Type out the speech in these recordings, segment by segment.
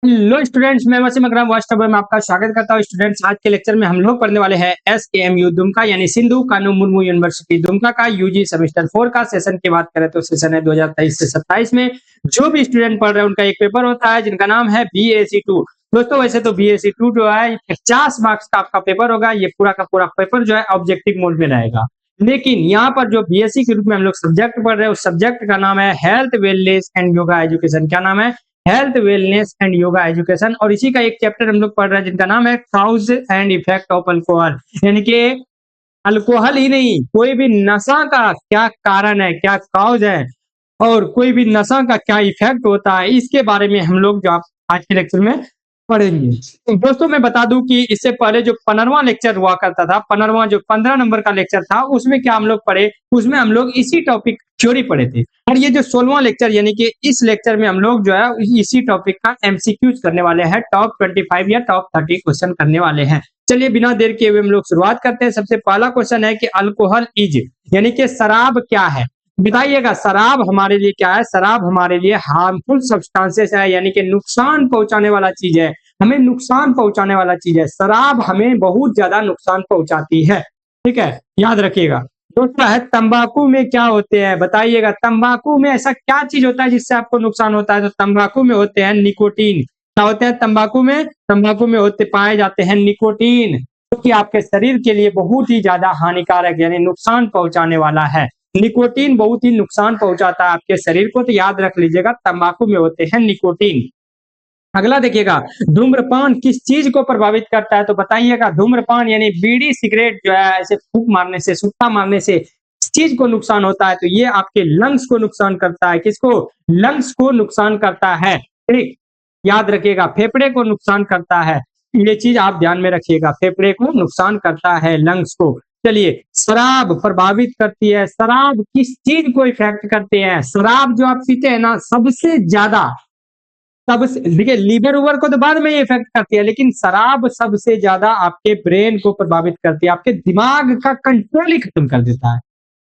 Hello students, मैं वसीम अकरम वास्तव में आपका स्वागत करता हूँ। स्टूडेंट्स, आज के लेक्चर में हम लोग पढ़ने वाले हैं SKMU दुमका यानी सिंधु कानू मुर्मू यूनिवर्सिटी दुमका का यूजी सेमेस्टर 4 का सेशन की बात करें तो सेशन है 2023 से 27 में। जो भी स्टूडेंट पढ़ रहे हैं उनका एक पेपर होता है जिनका नाम है BAC2। दोस्तों, वैसे तो BAC2 जो है 50 मार्क्स का आपका पेपर होगा। ये पूरा का पूरा पेपर जो है ऑब्जेक्टिव मोड में रहेगा, लेकिन यहाँ पर जो BSc के रूप में हम लोग सब्जेक्ट पढ़ रहे हैं उस सब्जेक्ट का नाम है health wellness and yoga education. क्या नाम है? Health wellness and yoga education. और इसी का एक चैप्टर हम लोग पढ़ रहे हैं जिनका नाम है cause and effect of alcohol, यानी कि अल्कोहल ही नहीं, कोई भी नशा का क्या कारण है, क्या काउज है और कोई भी नशा का क्या इफेक्ट होता है, इसके बारे में हम लोग जो आज के लेक्चर में पढ़ेंगे। तो दोस्तों, मैं बता दूं कि इससे पहले जो 15वां लेक्चर हुआ करता था, 15वां जो 15 नंबर का लेक्चर था, उसमें क्या हम लोग पढ़े, उसमें हम लोग इसी टॉपिक थ्योरी पढ़े थे। और ये जो 16वां लेक्चर यानी कि इस लेक्चर में हम लोग जो है इसी टॉपिक का MCQs करने वाले हैं। टॉप 25 या टॉप 30 क्वेश्चन करने वाले हैं। चलिए बिना देर किए हुए हम लोग शुरुआत करते हैं। सबसे पहला क्वेश्चन है कि अल्कोहल इज यानी कि शराब क्या है? बताइएगा, शराब हमारे लिए क्या है? शराब हमारे लिए हार्मफुल सब्सटेंसेस है, यानी कि नुकसान पहुंचाने वाला चीज है, हमें नुकसान पहुंचाने वाला चीज है। शराब हमें बहुत ज्यादा नुकसान पहुंचाती है, ठीक है, याद रखिएगा। दूसरा है तंबाकू में क्या होते हैं? बताइएगा, तंबाकू में ऐसा क्या चीज होता है जिससे आपको नुकसान होता है? तो तंबाकू में होते हैं निकोटीन। क्या होते हैं तंबाकू में? तंबाकू में होते पाए जाते हैं निकोटीन, जो कि आपके शरीर के लिए बहुत ही ज्यादा हानिकारक यानी नुकसान पहुंचाने वाला है। निकोटीन बहुत ही नुकसान पहुंचाता है आपके शरीर को, तो याद रख लीजिएगा तंबाकू में होते हैं निकोटीन। अगला देखिएगा, धूम्रपान किस चीज को प्रभावित करता है? तो बताइएगा, धूम्रपान यानी बीड़ी सिगरेट जो है ऐसे फूंक मारने से, सुट्टा मारने से इस चीज को नुकसान होता है। तो ये आपके लंग्स को नुकसान करता है। किसको? लंग्स को नुकसान करता है, ठीक, याद रखिएगा। फेफड़े को नुकसान करता है, ये चीज आप ध्यान में रखिएगा, फेफड़े को नुकसान करता है, लंग्स को। चलिए, शराब प्रभावित करती है। शराब किस चीज को इफेक्ट करते हैं? शराब जो आप पीते हैं ना, सबसे ज्यादा सबसे देखिए, लीवर उवर को तो बाद में ये इफेक्ट करती है, लेकिन शराब सबसे ज्यादा आपके ब्रेन को प्रभावित करती है, आपके दिमाग का कंट्रोल ही खत्म कर देता है,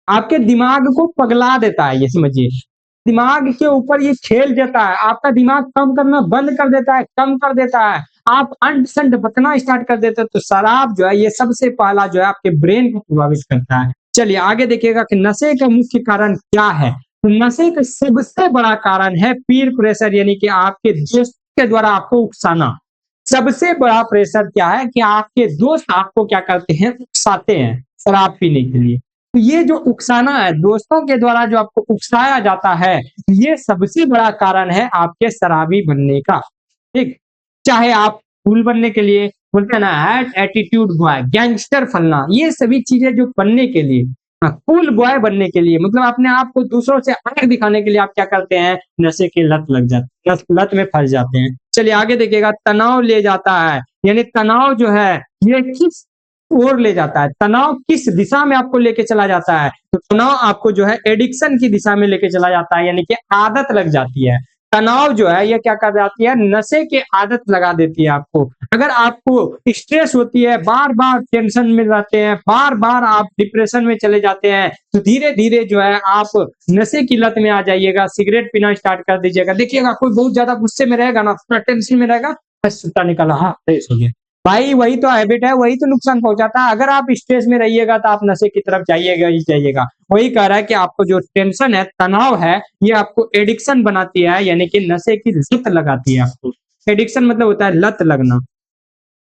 आपके दिमाग को पगला देता है, ये समझिए। दिमाग के ऊपर ये खेल देता है, आपका दिमाग काम करना बंद कर देता है, कम कर देता है, आप अंट संट बकना स्टार्ट कर देते हो। तो शराब जो है ये सबसे पहला जो है आपके ब्रेन को प्रभावित करता है। चलिए आगे देखिएगा कि नशे का मुख्य कारण क्या है। तो नशे का सबसे बड़ा कारण है पीर प्रेशर, यानी कि आपके दोस्त के द्वारा आपको उकसाना। सबसे बड़ा प्रेशर क्या है कि आपके दोस्त आपको क्या करते हैं, उकसाते हैं शराब पीने के लिए। तो ये जो उकसाना है, दोस्तों के द्वारा जो आपको उकसाया जाता है, ये सबसे बड़ा कारण है आपके शराबी बनने का, ठीक। चाहे आप कूल बनने के लिए, बोलते हैं ना एटीट्यूड बॉय, गैंगस्टर फलना, ये सभी चीजें जो बनने के लिए, कूल बॉय बनने के लिए, मतलब अपने आप को दूसरों से अलग दिखाने के लिए आप क्या करते हैं, नशे की लत लग जाती है, लत में फंस जाते हैं। चलिए आगे देखिएगा, तनाव ले जाता है, यानी तनाव जो है ये किस ओर ले जाता है, तनाव किस दिशा में आपको लेके चला जाता है? तो तनाव आपको जो है एडिक्शन की दिशा में लेके चला जाता है, यानी कि आदत लग जाती है। तनाव जो है ये क्या कर जाती है, नशे की आदत लगा देती है आपको। अगर आपको स्ट्रेस होती है, बार बार टेंशन में रहते हैं, बार बार आप डिप्रेशन में चले जाते हैं, तो धीरे धीरे जो है आप नशे की लत में आ जाइएगा, सिगरेट पीना स्टार्ट कर दीजिएगा। देखिएगा, कोई बहुत ज्यादा गुस्से में रहेगा ना, टेंशन में रहेगा, बस सुट्टा निकाला, हाँ फ्रेश हो गया। भाई वही तो हैबिट है, वही तो नुकसान पहुंचाता है। अगर आप स्ट्रेस में रहिएगा तो आप नशे की तरफ जाइएगा ही जाइएगा। वही कह रहा है कि आपको जो टेंशन है, तनाव है, ये आपको एडिक्शन बनाती है, यानी कि नशे की लत लगाती है आपको। एडिक्शन मतलब होता है लत लगना।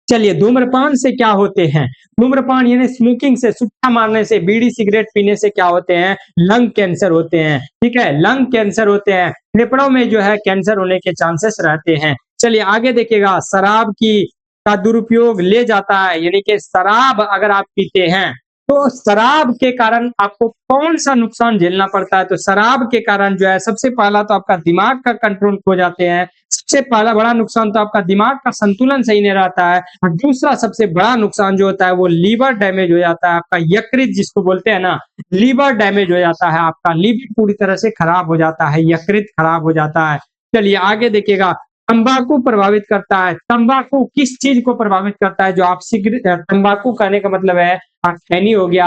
चलिए, धूम्रपान से क्या होते हैं? धूम्रपान यानी स्मोकिंग से, सुट्टा मारने से, बीड़ी सिगरेट पीने से क्या होते हैं, लंग कैंसर होते हैं, ठीक है, लंग कैंसर होते हैं, फेफड़ों में जो है कैंसर होने के चांसेस रहते हैं। चलिए आगे देखिएगा, शराब की का दुरुपयोग ले जाता है, यानी कि शराब अगर आप पीते हैं तो शराब के कारण आपको कौन सा नुकसान झेलना पड़ता है? तो शराब के कारण जो है सबसे पहला तो आपका दिमाग का कंट्रोल खो जाते हैं, सबसे पहला बड़ा नुकसान तो आपका दिमाग का संतुलन सही नहीं रहता है, और दूसरा सबसे बड़ा नुकसान जो होता है वो लीवर डैमेज हो जाता है, आपका यकृत जिसको बोलते हैं ना, लीवर डैमेज हो जाता है, आपका लीवर पूरी तरह से खराब हो जाता है, यकृत खराब हो जाता है। चलिए आगे देखिएगा, तंबाकू प्रभावित करता है। तंबाकू किस चीज को प्रभावित करता है? जो आप सिगरेट, तंबाकू कहने का मतलब है खैनी हो गया,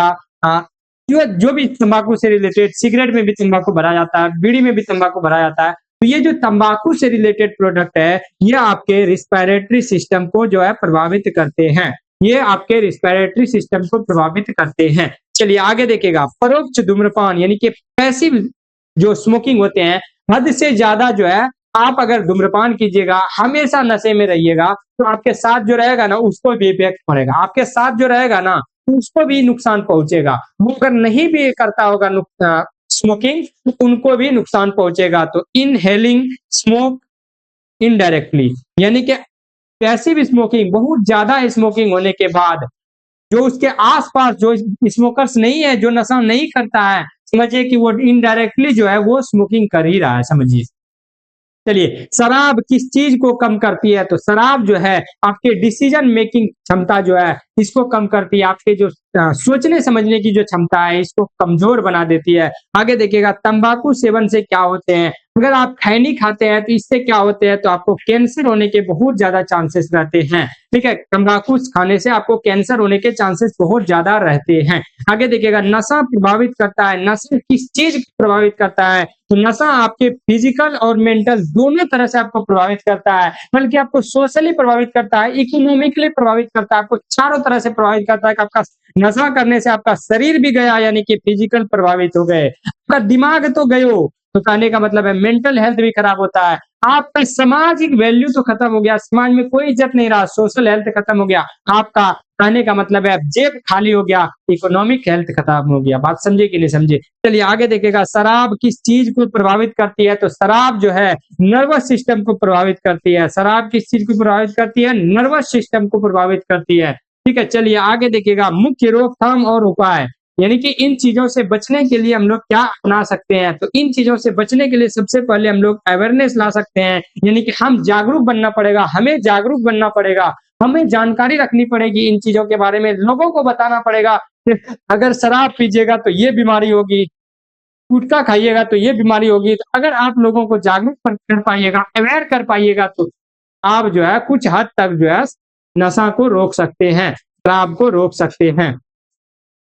जो भी तंबाकू से रिलेटेड, सिगरेट में भी तंबाकू भरा जाता है, बीड़ी में भी तंबाकू भरा जाता है, तो ये जो तंबाकू से रिलेटेड प्रोडक्ट है, ये आपके रिस्पिरेटरी सिस्टम को जो है प्रभावित करते हैं। ये आपके रिस्पिरेटरी सिस्टम को प्रभावित करते हैं। चलिए आगे देखिएगा, परोक्ष धूम्रपान यानी कि पैसिव जो स्मोकिंग होते हैं, हद से ज्यादा जो है आप अगर धूम्रपान कीजिएगा, हमेशा नशे में रहिएगा, तो आपके साथ जो रहेगा ना उसको भी इफेक्ट पड़ेगा। आपके साथ जो रहेगा ना उसको भी नुकसान पहुंचेगा। वो अगर नहीं भी करता होगा स्मोकिंग, तो उनको भी नुकसान पहुंचेगा। तो इनहेलिंग स्मोक इनडायरेक्टली यानी कि पैसिव स्मोकिंग, बहुत ज्यादा स्मोकिंग होने के बाद जो उसके आसपास जो स्मोकर्स नहीं है, जो नशा नहीं करता है, समझिए कि वो इनडायरेक्टली जो है वो स्मोकिंग कर ही रहा है, समझिए। चलिए, शराब किस चीज को कम करती है? तो शराब जो है आपके डिसीजन मेकिंग क्षमता जो है इसको कम करती है। आपके जो सोचने समझने की जो क्षमता है इसको कमजोर बना देती है। आगे देखिएगा, तंबाकू सेवन से क्या होते हैं? अगर आप खैनी खाते हैं तो इससे क्या होते हैं? तो आपको कैंसर होने के बहुत ज्यादा चांसेस रहते हैं। ठीक है, तंबाकू खाने से आपको कैंसर होने के चांसेस बहुत ज्यादा रहते हैं। आगे देखिएगा, नशा प्रभावित करता है। नशा किस चीज प्रभावित करता है? तो नशा आपके फिजिकल और मेंटल दोनों तरह से आपको प्रभावित करता है, बल्कि आपको सोशली प्रभावित करता है, इकोनॉमिकली प्रभावित करता है, आपको चारों तरह से प्रभावित करता है। कि आपका नशा करने से आपका शरीर भी गया, यानी कि फिजिकल प्रभावित हो गए, आपका दिमाग तो गयो, तो कहने का मतलब है मेंटल हेल्थ भी खराब होता है। आपका सामाजिक वैल्यू तो खत्म हो गया, समाज में कोई इज्जत नहीं रहा, सोशल हेल्थ खत्म हो गया आपका। कहने का मतलब है जेब खाली हो गया, इकोनॉमिक हेल्थ खत्म हो गया। बात समझे कि नहीं समझे? चलिए आगे देखिएगा, शराब किस चीज को प्रभावित करती है? तो शराब जो है नर्वस सिस्टम को प्रभावित करती है। शराब किस चीज को प्रभावित करती है? नर्वस सिस्टम को प्रभावित करती है। ठीक है, चलिए आगे देखिएगा, मुख्य रोकथाम और उपाय, यानी कि इन चीजों से बचने के लिए हम लोग क्या अपना सकते हैं? तो इन चीजों से बचने के लिए सबसे पहले हम लोग अवेयरनेस ला सकते हैं, यानी कि हम जागरूक बनना पड़ेगा, हमें जागरूक बनना पड़ेगा, हमें जानकारी रखनी पड़ेगी इन चीजों के बारे में, लोगों को बताना पड़ेगा कि अगर शराब पीजिएगा तो ये बीमारी होगी, गुटखा खाइएगा तो ये बीमारी होगी। तो अगर आप लोगों को जागरूक कर पाइएगा, अवेयर कर पाइएगा, तो आप जो है कुछ हद तक जो है नशा को रोक सकते हैं, शराब को रोक सकते हैं।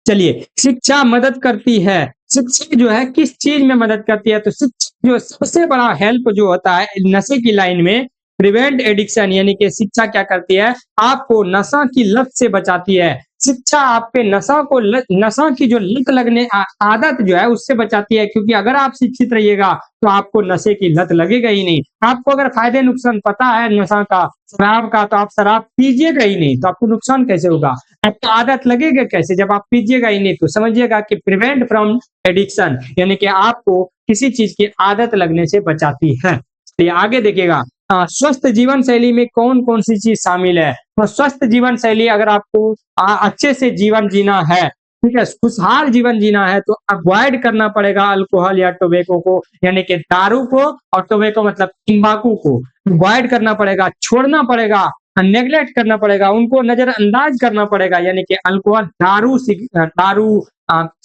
चलिए, शिक्षा मदद करती है। शिक्षा जो है किस चीज में मदद करती है? तो शिक्षा जो सबसे बड़ा हेल्प जो होता है नशे की लाइन में, प्रिवेंट एडिक्शन, यानी कि शिक्षा क्या करती है? आपको नशा की लत से बचाती है। शिक्षा आपके नशा की जो लत लगने आदत जो है उससे बचाती है, क्योंकि अगर आप शिक्षित रहिएगा तो आपको नशे की लत लगेगा ही नहीं। आपको अगर फायदे नुकसान पता है नशा का, शराब का, तो आप शराब पीजिएगा ही नहीं, तो आपको नुकसान कैसे होगा? आपको आदत लगेगा कैसे जब आप पीजिएगा ही नहीं? तो समझिएगा कि प्रिवेंट फ्रॉम एडिक्शन, यानी कि आपको किसी चीज की आदत लगने से बचाती है। ये आगे देखिएगा, स्वस्थ जीवन शैली में कौन कौन सी चीज शामिल है? तो स्वस्थ जीवन शैली, अगर आपको अच्छे से जीवन जीना है, ठीक है, खुशहाल जीवन जीना है, तो अवॉइड करना पड़ेगा अल्कोहल या टोबैको को, यानी कि दारू को, और टोबैको मतलब तंबाकू को अवॉइड करना पड़ेगा, छोड़ना पड़ेगा, नेग्लेक्ट करना पड़ेगा, उनको नजरअंदाज करना पड़ेगा, यानी कि अल्कोहल, दारू,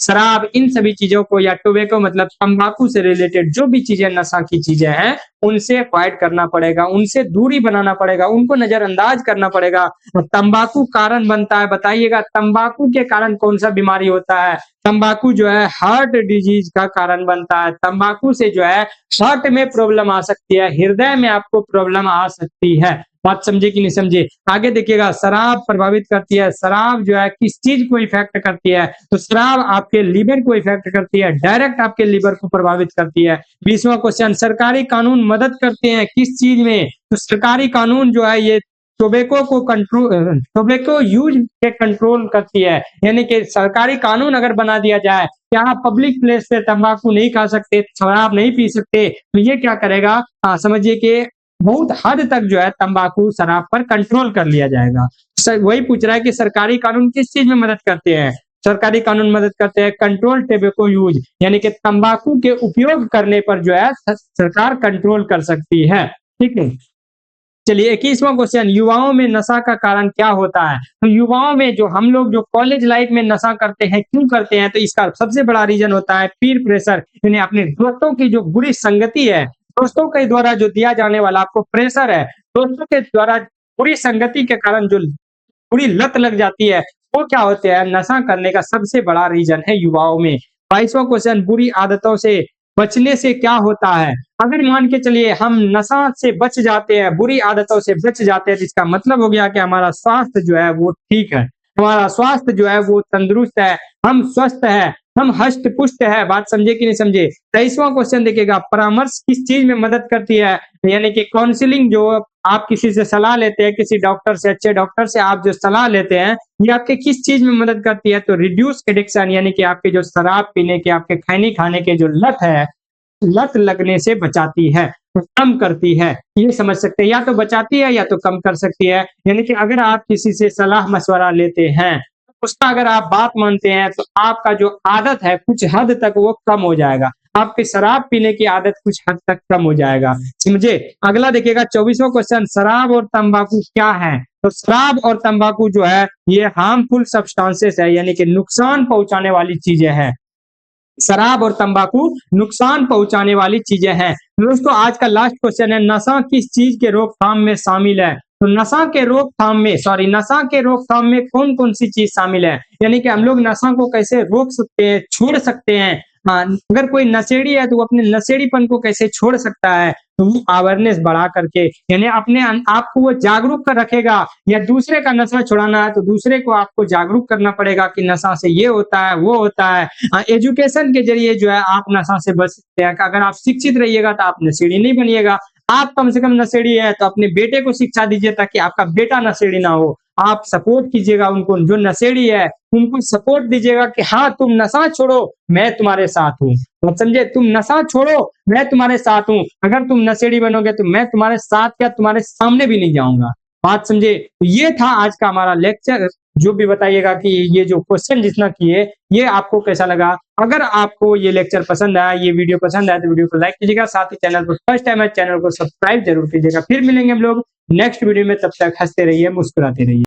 शराब, इन सभी चीजों को, या टोबैको मतलब तंबाकू से रिलेटेड जो भी चीजें नशा की चीजें हैं उनसे अवॉइड करना पड़ेगा, उनसे दूरी बनाना पड़ेगा, उनको नजरअंदाज करना पड़ेगा। तंबाकू कारण बनता है, बताइएगा तंबाकू के कारण कौन सा बीमारी होता है? तंबाकू जो है हार्ट डिजीज का कारण बनता है। तंबाकू से जो है हार्ट में प्रॉब्लम आ सकती है, हृदय में आपको प्रॉब्लम आ सकती है। बात समझे कि नहीं समझे? आगे देखिएगा, शराब प्रभावित करती है। शराब जो है किस चीज को इफेक्ट करती है? तो शराब आपके लीवर को इफेक्ट करती है, डायरेक्ट आपके लीवर को प्रभावित करती है। 20वां क्वेश्चन, सरकारी कानून मदद करते हैं किस चीज में? तो सरकारी कानून जो है ये टोबैको यूज के कंट्रोल करती है, यानी कि सरकारी कानून अगर बना दिया जाए कि आप पब्लिक प्लेस पे तंबाकू नहीं खा सकते, शराब नहीं पी सकते, तो ये क्या करेगा? समझिए कि बहुत हद तक जो है तंबाकू शराब पर कंट्रोल कर लिया जाएगा। वही पूछ रहा है कि सरकारी कानून किस चीज में मदद करते हैं? सरकारी कानून मदद करते हैं कंट्रोल टोबैको यूज, यानी कि तंबाकू के उपयोग करने पर जो है सरकार कंट्रोल कर सकती है। ठीक है, चलिए 21वां क्वेश्चन, युवाओं में नशा का कारण क्या होता है? तो युवाओं में जो हम लोग जो कॉलेज लाइफ में नशा करते हैं, क्यों करते हैं? तो इसका सबसे बड़ा रीजन होता है पीर प्रेशर, यानी अपने दोस्तों की जो बुरी संगति है, दोस्तों के द्वारा जो दिया जाने वाला आपको प्रेशर है, दोस्तों के द्वारा बुरी संगति के कारण जो बुरी लत लग जाती है, वो क्या होते हैं? नशा करने का सबसे बड़ा रीजन है युवाओं में। 22वां क्वेश्चन, बुरी आदतों से बचने से क्या होता है? अगर मान के चलिए हम नशा से बच जाते हैं, बुरी आदतों से बच जाते हैं, तो इसका मतलब हो गया कि हमारा स्वास्थ्य जो है वो ठीक है, हमारा स्वास्थ्य जो है वो तंदुरुस्त है, हम स्वस्थ हैं, हम हष्ट-पुष्ट है। बात समझे कि नहीं समझे? 23वां क्वेश्चन देखिएगा, परामर्श किस चीज़ में मदद करती है? यानी कि काउंसलिंग जो आप किसी से सलाह लेते हैं, किसी डॉक्टर से, अच्छे डॉक्टर से आप जो सलाह लेते हैं, ये आपके किस चीज़ में मदद करती है? तो रिड्यूस एडिक्शन यानी कि आपके जो शराब पीने के, आपके खैनी खाने के जो लत है, लत लगने से बचाती है, कम करती है। ये समझ सकते हैं, या तो बचाती है या तो कम कर सकती है। यानी कि अगर आप किसी से सलाह-मशवरा लेते हैं, उसका अगर आप बात मानते हैं, तो आपका जो आदत है, कुछ हद तक वो कम हो जाएगा। आपकी शराब पीने की आदत कुछ हद तक कम हो जाएगा। समझे? अगला देखिएगा 24वां क्वेश्चन, शराब और तंबाकू क्या है? तो शराब और तंबाकू जो है, ये हार्मफुल सब्सटेंसेस है, यानी कि नुकसान पहुँचाने वाली चीज़ें हैं। शराब और तंबाकू नुकसान पहुंचाने वाली चीजें हैं। दोस्तों आज का लास्ट क्वेश्चन है, नशा किस चीज के रोकथाम में शामिल है? तो नशा के रोकथाम में कौन कौन सी चीज शामिल है? यानी कि हम लोग नशा को कैसे रोक सकते हैं, छोड़ सकते हैं। हाँ, अगर कोई नशेड़ी है तो वो अपने नशेड़ीपन को कैसे छोड़ सकता है? तो वो अवेयरनेस बढ़ा करके, यानी अपने आपको वो जागरूक कर रखेगा, या दूसरे का नशा छुड़ाना है तो दूसरे को आपको जागरूक करना पड़ेगा कि नशा से ये होता है, वो होता है। एजुकेशन के जरिए जो है आप नशा से बच सकते हैं। अगर आप शिक्षित रहिएगा तो आप नशेड़ी नहीं बनिएगा। आप कम से कम नशेड़ी है तो अपने बेटे को शिक्षा दीजिए ताकि आपका बेटा नशेड़ी ना हो। आप सपोर्ट कीजिएगा उनको, जो नशेड़ी है उनको सपोर्ट दीजिएगा कि हाँ तुम नशा छोड़ो, मैं तुम्हारे साथ हूँ। बात समझे? तुम नशा छोड़ो, मैं तुम्हारे साथ हूँ। अगर तुम नशेड़ी बनोगे तो मैं तुम्हारे साथ क्या तुम्हारे सामने भी नहीं जाऊँगा। बात समझे? तो ये था आज का हमारा लेक्चर। जो भी बताइएगा कि ये जो क्वेश्चन जितना किए, ये आपको कैसा लगा? अगर आपको ये लेक्चर पसंद आया, ये वीडियो पसंद आया तो वीडियो को लाइक कीजिएगा, साथ ही चैनल पर फर्स्ट टाइम है चैनल को सब्सक्राइब जरूर कीजिएगा। फिर मिलेंगे हम लोग नेक्स्ट वीडियो में, तब तक हँसते रहिए, मुस्कुराते रहिए।